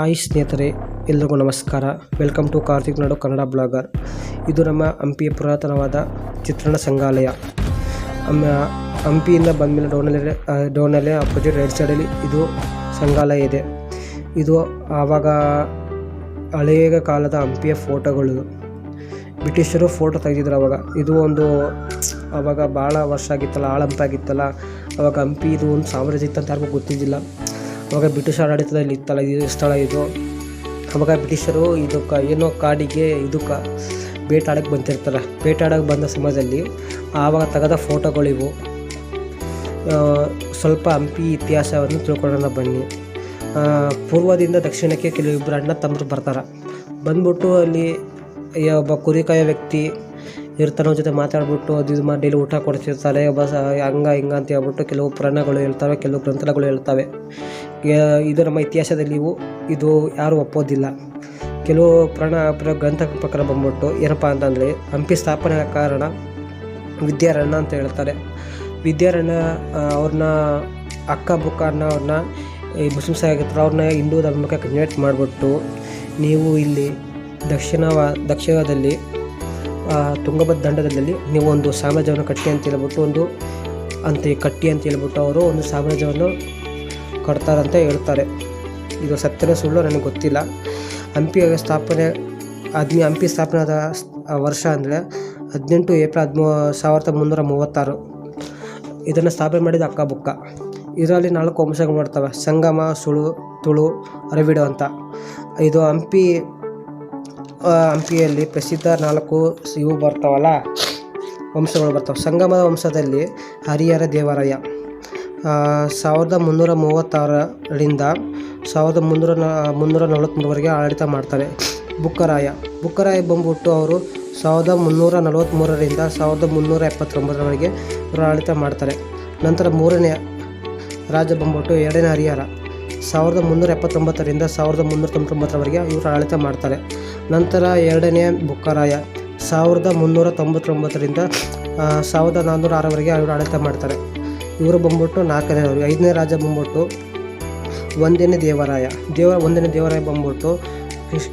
Hi ಸ್ನೇಹಿತರೆ, ಎಲ್ರಿಗೂ ನಮಸ್ಕಾರ. Welcome to Karthik Nadu Kannada blogger. ಇದು ನಮ್ಮ ಹಂಪಿಯ ಪುರಾತನವಾದ ಚಿತ್ರಣ ಸಂಗ್ರಹಾಲಯ. ಹಂಪಿಯಿಂದ ಬಂದಮೇಲೆ ಡೌನಲ್ಲಿ ಅಪೋಸಿಟ್ ರೈಟ್ ಸೈಡಲ್ಲಿ ಇದು ಸಂಗ್ರಹಾಲಯ ಇದೆ. ಇದು ಆವಾಗ ಹಳೆಯ ಕಾಲದ ಹಂಪಿಯ ಫೋಟೋಗಳು. ಬ್ರಿಟಿಷರು ಫೋಟೋ ತೆಗೆದಿದ್ರು ಅವಾಗ. ಇದು ಒಂದು ಆವಾಗ ಭಾಳ ವರ್ಷ ಆಗಿತ್ತಲ್ಲ, ಹಂಪಾಗಿತ್ತಲ್ಲ. ಅವಾಗ ಹಂಪಿ ಇದು ಒಂದು ಸಾಮ್ರಾಜ್ಯ ಇತ್ತಂತ ಯಾರಿಗೂ ಗೊತ್ತಿದ್ದಿಲ್ಲ. ಅವಾಗ ಬ್ರಿಟಿಷ್ ಆಡಳಿತದಲ್ಲಿ ಇತ್ತಲ್ಲ ಇದು ಸ್ಥಳ. ಇದು ಅವಾಗ ಬ್ರಿಟಿಷರು ಇದಕ್ಕೆ ಏನೋ ಕಾಡಿಗೆ ಇದಕ್ಕೆ ಬೇಟಾಡಕ್ಕೆ ಬಂತಿರ್ತಾರೆ. ಬೇಟಾಡಕ್ಕೆ ಬಂದ ಸಮಯದಲ್ಲಿ ಆವಾಗ ತೆಗೆದ ಫೋಟೋಗಳಿವು. ಸ್ವಲ್ಪ ಹಂಪಿ ಇತಿಹಾಸವನ್ನು ತಿಳ್ಕೊಳ್ಳೋಣ ಬನ್ನಿ. ಪೂರ್ವದಿಂದ ದಕ್ಷಿಣಕ್ಕೆ ಕೆಲವೊಬ್ಬರು ಅಣ್ಣ ತಮ್ಮರು ಬರ್ತಾರೆ. ಬಂದ್ಬಿಟ್ಟು ಅಲ್ಲಿ ಒಬ್ಬ ಕುರಿಕಾಯ ವ್ಯಕ್ತಿ ಇರ್ತಾನೆ. ಅವ್ರ ಜೊತೆ ಮಾತಾಡ್ಬಿಟ್ಟು ಅದು ಇದು ಮಾಡಿ ಡೈಲಿ ಊಟ ಕೊಡ್ತಿರ್ತಾರೆ. ಒಬ್ಬ ಹಿಂಗ ಅಂತ ಹೇಳ್ಬಿಟ್ಟು ಕೆಲವು ಪುರಾಣಗಳು ಹೇಳ್ತವೆ, ಕೆಲವು ಗ್ರಂಥಗಳು ಹೇಳ್ತವೆ. ಇದು ನಮ್ಮ ಇತಿಹಾಸದಲ್ಲಿ ಇದು ಯಾರೂ ಒಪ್ಪೋದಿಲ್ಲ. ಕೆಲವು ಗ್ರಂಥ ಪ್ರಕಾರ ಬಂದ್ಬಿಟ್ಟು ಏನಪ್ಪ ಅಂತಂದರೆ, ಹಂಪಿ ಸ್ಥಾಪನೆ ಕಾರಣ ವಿದ್ಯಾರಣ್ಯ ಅಂತ ಹೇಳ್ತಾರೆ. ವಿದ್ಯಾರಣ್ಯ ಅವ್ರನ್ನ ಅಕ್ಕ ಬುಕ್ಕನ್ನ ಅವ್ರನ್ನ ಈ ಮುಸ್ಲಿಮ್ಸ್ ಆಗಿರ್ತಾರೆ, ಅವ್ರನ್ನ ಹಿಂದೂ ಧರ್ಮಕ್ಕೆ ಕನ್ವರ್ಟ್ ಮಾಡಿಬಿಟ್ಟು ನೀವು ಇಲ್ಲಿ ದಕ್ಷಿಣದಲ್ಲಿ ತುಂಗಭದ್ರಾ ದಂಡದಲ್ಲಿ ನೀವು ಒಂದು ಸಾಮ್ರಾಜ್ಯವನ್ನು ಕಟ್ಟಿ ಅಂತ ಹೇಳ್ಬಿಟ್ಟು ಕಟ್ಟಿ ಅಂತ ಹೇಳ್ಬಿಟ್ಟು ಅವರು ಒಂದು ಸಾಮ್ರಾಜ್ಯವನ್ನು ಕಟ್ತಾರಂತ ಹೇಳ್ತಾರೆ. ಇದು ಸತ್ಯನ ಸುಳ್ಳು ನನಗೆ ಗೊತ್ತಿಲ್ಲ. ಹಂಪಿ ಸ್ಥಾಪನೆ ಆದ ವರ್ಷ ಅಂದರೆ 18 ಏಪ್ರಿಲ್ 1336. ಇದನ್ನು ಸ್ಥಾಪನೆ ಮಾಡಿದ ಅಕ್ಕ ಬುಕ್ಕ. ಇದರಲ್ಲಿ 4 ವಂಶಗಳು ಮಾಡ್ತವೆ: ಸಂಗಮ, ಸುಳು, ತುಳು, ಅರವಿಡು ಅಂತ. ಇದು ಹಂಪಿಯಲ್ಲಿ ಪ್ರಸಿದ್ಧ 4 ಇವು ಬರ್ತಾವಲ್ಲ, ವಂಶಗಳು ಬರ್ತವೆ. ಸಂಗಮದ ವಂಶದಲ್ಲಿ ಹರಿಹರ ದೇವರಾಯ 1336ರಿಂದ 1343ವರೆಗೆ ಆಡಳಿತ ಮಾಡ್ತಾರೆ. ಬುಕ್ಕರಾಯ ಬಂದ್ಬಿಟ್ಟು ಅವರು 1343ರಿಂದ 1379ರವರೆಗೆ ಇವರು ಆಡಳಿತ ಮಾಡ್ತಾರೆ. ನಂತರ 3ನೇ ರಾಜ ಬಂದ್ಬಿಟ್ಟು 2ನೇ ಹರಿಹರ 1379ರಿಂದ 1399ರವರೆಗೆ ಇವರು ಆಡಳಿತ ಮಾಡ್ತಾರೆ. ನಂತರ 2ನೇ ಬುಕ್ಕರಾಯ 1399ರಿಂದ 1406ರವರೆಗೆ ಇವರು ಆಡಳಿತ ಮಾಡ್ತಾರೆ. ಇವರು ಬಂದ್ಬಿಟ್ಟು 4ನೇಯವರು. 5ನೇ ರಾಜ ಬಂದ್ಬಿಟ್ಟು 1ನೇ ದೇವರಾಯ ಬಂದ್ಬಿಟ್ಟು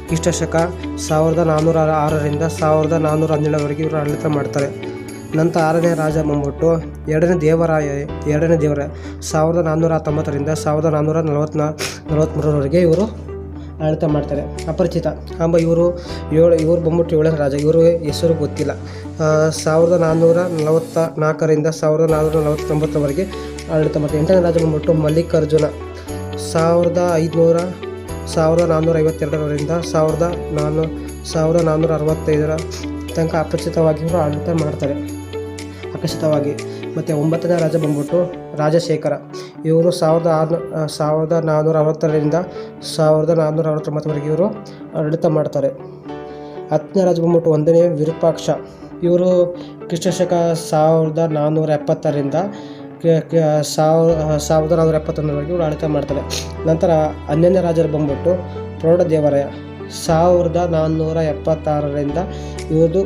ಕ್ರಿಸ್ತಶಕ 1406ರಿಂದ 1412ರವರೆಗೆ ಇವರು ಆಡಳಿತ ಮಾಡ್ತಾರೆ. ನಂತರ 6ನೇ ರಾಜ ಬಂದ್ಬಿಟ್ಟು 2ನೇ ದೇವರಾಯ 1490ರಿಂದ 1443ರವರೆಗೆ ಇವರು ಆಡಳಿತ ಮಾಡ್ತಾರೆ. ಅಪರಿಚಿತ ಇವರು ಬಂದ್ಬಿಟ್ಟು 7ನೇ ರಾಜ. ಇವರು ಹೆಸರು ಗೊತ್ತಿಲ್ಲ. 1444ರಿಂದ 1449ರವರೆಗೆ ಆಡಳಿತ ಮಾಡ್ತಾರೆ. 8ನೇ ರಾಜ ಬಂದ್ಬಿಟ್ಟು ಮಲ್ಲಿಕಾರ್ಜುನ 1452ರಿಂದ 1465ರ ತನಕ ಅಪರಿಚಿತವಾಗಿ ಇವರು ಆಡಳಿತ ಮಾಡ್ತಾರೆ. ಮತ್ತು 9ನೇ ರಾಜ ಬಂದ್ಬಿಟ್ಟು ರಾಜಶೇಖರ. ಇವರು 1460ರಿಂದ 1469ರವರೆಗೆ ಇವರು ಆಡಳಿತ ಮಾಡ್ತಾರೆ. 10ನೇ ರಾಜ ಬಂದ್ಬಿಟ್ಟು 1ನೇ ವಿರೂಪಾಕ್ಷ. ಇವರು ಕ್ರಿಸ್ತಶಕ 1470ರಿಂದ 1471ರವರೆಗೆ ಇವರು ಆಡಳಿತ ಮಾಡ್ತಾರೆ. ನಂತರ 11ನೇ ರಾಜರು ಬಂದ್ಬಿಟ್ಟು ಪ್ರೌಢದೇವರಾಯ 1476ರಿಂದ ಇವ್ರದ್ದು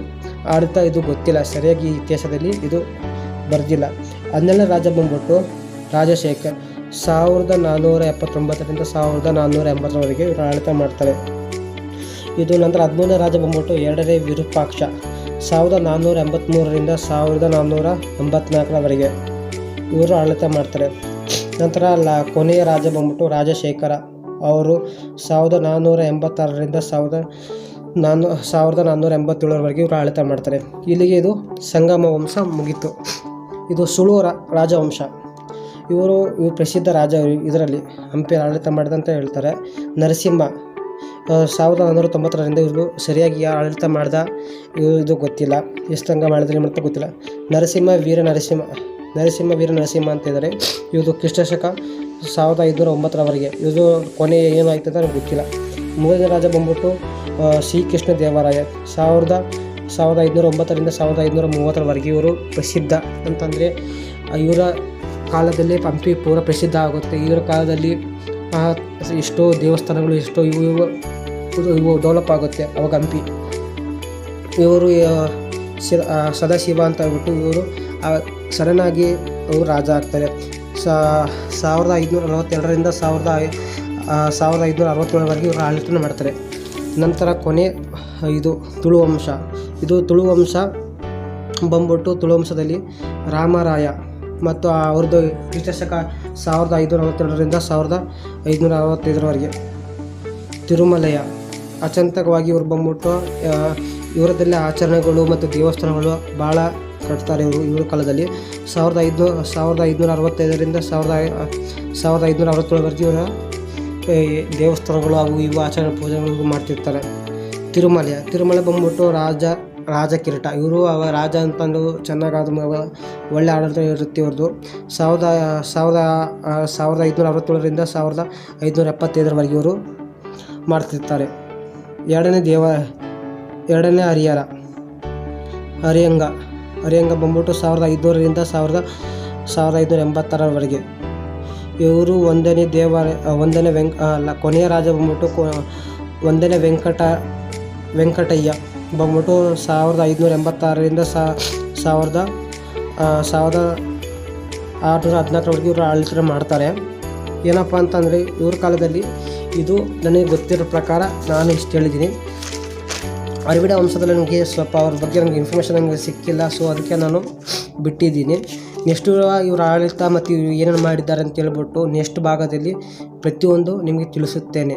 ಆಡಳಿತ ಇದು ಗೊತ್ತಿಲ್ಲ, ಸರಿಯಾಗಿ ಇತಿಹಾಸದಲ್ಲಿ ಇದು ಬರೆದಿಲ್ಲ. 12ನೇ ರಾಜ ಬಂದ್ಬಿಟ್ಟು ರಾಜಶೇಖರ್ 1479ರಿಂದ 1480ರವರೆಗೆ ಇವರು ಆಡಳಿತ ಮಾಡ್ತಾರೆ. ಇದು ನಂತರ 13ನೇ ರಾಜ ಬಂದ್ಬಿಟ್ಟು 2ನೇ ವಿರೂಪಾಕ್ಷ 1483ರಿಂದ 1484ರವರೆಗೆ ಇವರು ಆಡಳಿತ ಮಾಡ್ತಾರೆ. ನಂತರ ಕೊನೆಯ ರಾಜ ಬಂದ್ಬಿಟ್ಟು ರಾಜಶೇಖರ. ಅವರು 1486ರಿಂದ 1487ರವರೆಗೆ ಇವರು ಆಡಳಿತ ಮಾಡ್ತಾರೆ. ಇಲ್ಲಿಗೆ ಇದು ಸಂಗಮ ವಂಶ ಮುಗೀತು. ಇದು ಸುಳು ರಾಜವಂಶ. ಇವರು ಪ್ರಸಿದ್ಧ ರಾಜ. ಇದರಲ್ಲಿ ಹಂಪಿ ಆಡಳಿತ ಮಾಡಿದಂತ ಹೇಳ್ತಾರೆ. ನರಸಿಂಹ 1490ರಿಂದ ಇವರು ಸರಿಯಾಗಿ ಆಡಳಿತ ಮಾಡ್ದ ಇದು ಗೊತ್ತಿಲ್ಲ. ಎಷ್ಟು ಸಂಘ ಮಾಡಿದ್ರೆ ಅಂತ ಗೊತ್ತಿಲ್ಲ. ನರಸಿಂಹ ವೀರ ನರಸಿಂಹ ಅಂತ ಇದ್ದಾರೆ. ಇವರು ಕ್ರಿಸ್ತಶಕ 1509ರವರೆಗೆ. ಇದು ಕೊನೆ ಏನಾಯ್ತು ಅಂತ ನನಗೆ ಗೊತ್ತಿಲ್ಲ. 3ನೇ ರಾಜ ಬಂದ್ಬಿಟ್ಟು ಶ್ರೀಕೃಷ್ಣ ದೇವರಾಯ 1509ರಿಂದ 1530ರವರೆಗೆ ಇವರು ಪ್ರಸಿದ್ಧ ಅಂತಂದರೆ ಇವರ ಕಾಲದಲ್ಲಿ ಹಂಪಿ ಪೂರ ಪ್ರಸಿದ್ಧ ಆಗುತ್ತೆ. ಇವರ ಕಾಲದಲ್ಲಿ ಎಷ್ಟೋ ದೇವಸ್ಥಾನಗಳು ಎಷ್ಟೋ ಇವು ಡೆವಲಪ್ ಆಗುತ್ತೆ ಅವಾಗ ಹಂಪಿ. ಇವರು ಸದಾಶಿವ ಅಂತ ಹೇಳ್ಬಿಟ್ಟು ಇವರು ಸಡನ್ನಾಗಿ ಅವರು ರಾಜ ಆಗ್ತಾರೆ. 1542ರಿಂದ 1567ವರೆಗೆ ಇವರು ಆಡಳಿತ ಮಾಡ್ತಾರೆ. ನಂತರ ಕೊನೆ ಇದು ತುಳು ವಂಶ. ಇದು ತುಳು ವಂಶ ಬಂದ್ಬಿಟ್ಟು ತುಳು ವಂಶದಲ್ಲಿ ರಾಮರಾಯ ಮತ್ತು ಅವ್ರದ್ದು ಕ್ರಿಸ್ತಶಕ 1562ರಿಂದ 1565ರವರೆಗೆ ತಿರುಮಲೆಯ ಅಚಂತಕವಾಗಿ ಇವರು ಬಂದ್ಬಿಟ್ಟು ಇವರದೆಲ್ಲ ಆಚರಣೆಗಳು ಮತ್ತು ದೇವಸ್ಥಾನಗಳು ಭಾಳ ಕಟ್ತಾರೆ ಇವ್ರ ಕಾಲದಲ್ಲಿ. 1565ರಿಂದ 1567ವರೆಗೆ ಇವರ ದೇವಸ್ಥಾನಗಳು ಹಾಗೂ ಇವು ಆಚರಣೆ ಪೂಜೆಗಳು ಮಾಡ್ತಿರ್ತಾರೆ. ತಿರುಮಲೆ ಬಂದ್ಬಿಟ್ಟು ರಾಜ ಕಿರೀಟ. ಇವರು ರಾಜ ಅಂತಂದು ಚೆನ್ನಾಗಾದ ಒಳ್ಳೆ ಆಡಳಿತ ಇರುತ್ತೆ ಇವ್ರದ್ದು. 1567ರಿಂದ 1575ರವರೆಗೆ ಇವರು ಮಾಡ್ತಿರ್ತಾರೆ. ಎರಡನೇ ಹರಿಯಂಗ ಬಂದ್ಬಿಟ್ಟು 1500ರಿಂದ 1586ರವರೆಗೆ ಇವರು ಕೊನೆಯ ರಾಜ ಬಂದ್ಬಿಟ್ಟು ಒಂದನೇ ವೆಂಕಟಯ್ಯ ಬಂದ್ಬಿಟ್ಟು 1586ರಿಂದ 1614ರವರೆಗೆ ಇವರು ಆಡಳಿತ ಮಾಡ್ತಾರೆ. ಏನಪ್ಪ ಅಂತಂದರೆ ಇವ್ರ ಕಾಲದಲ್ಲಿ ಇದು ನನಗೆ ಗೊತ್ತಿರೋ ಪ್ರಕಾರ ನಾನು ಇಷ್ಟು ಹೇಳಿದ್ದೀನಿ. ಅರವಿಡ ವಂಶದಲ್ಲಿ ನನಗೆ ಸ್ವಲ್ಪ ಅವ್ರ ಬಗ್ಗೆ ನನಗೆ ಇನ್ಫಾರ್ಮೇಷನ್ ನನಗೆ ಸಿಕ್ಕಿಲ್ಲ, ಸೊ ಅದಕ್ಕೆ ನಾನು ಬಿಟ್ಟಿದ್ದೀನಿ. ನೆಕ್ಸ್ಟ್ ಇವ್ರ ಆಡಳಿತ ಮತ್ತು ಏನೇನು ಮಾಡಿದ್ದಾರೆ ಅಂತ ಹೇಳ್ಬಿಟ್ಟು ನೆಕ್ಸ್ಟ್ ಭಾಗದಲ್ಲಿ ಪ್ರತಿಯೊಂದು ನಿಮಗೆ ತಿಳಿಸುತ್ತೇನೆ.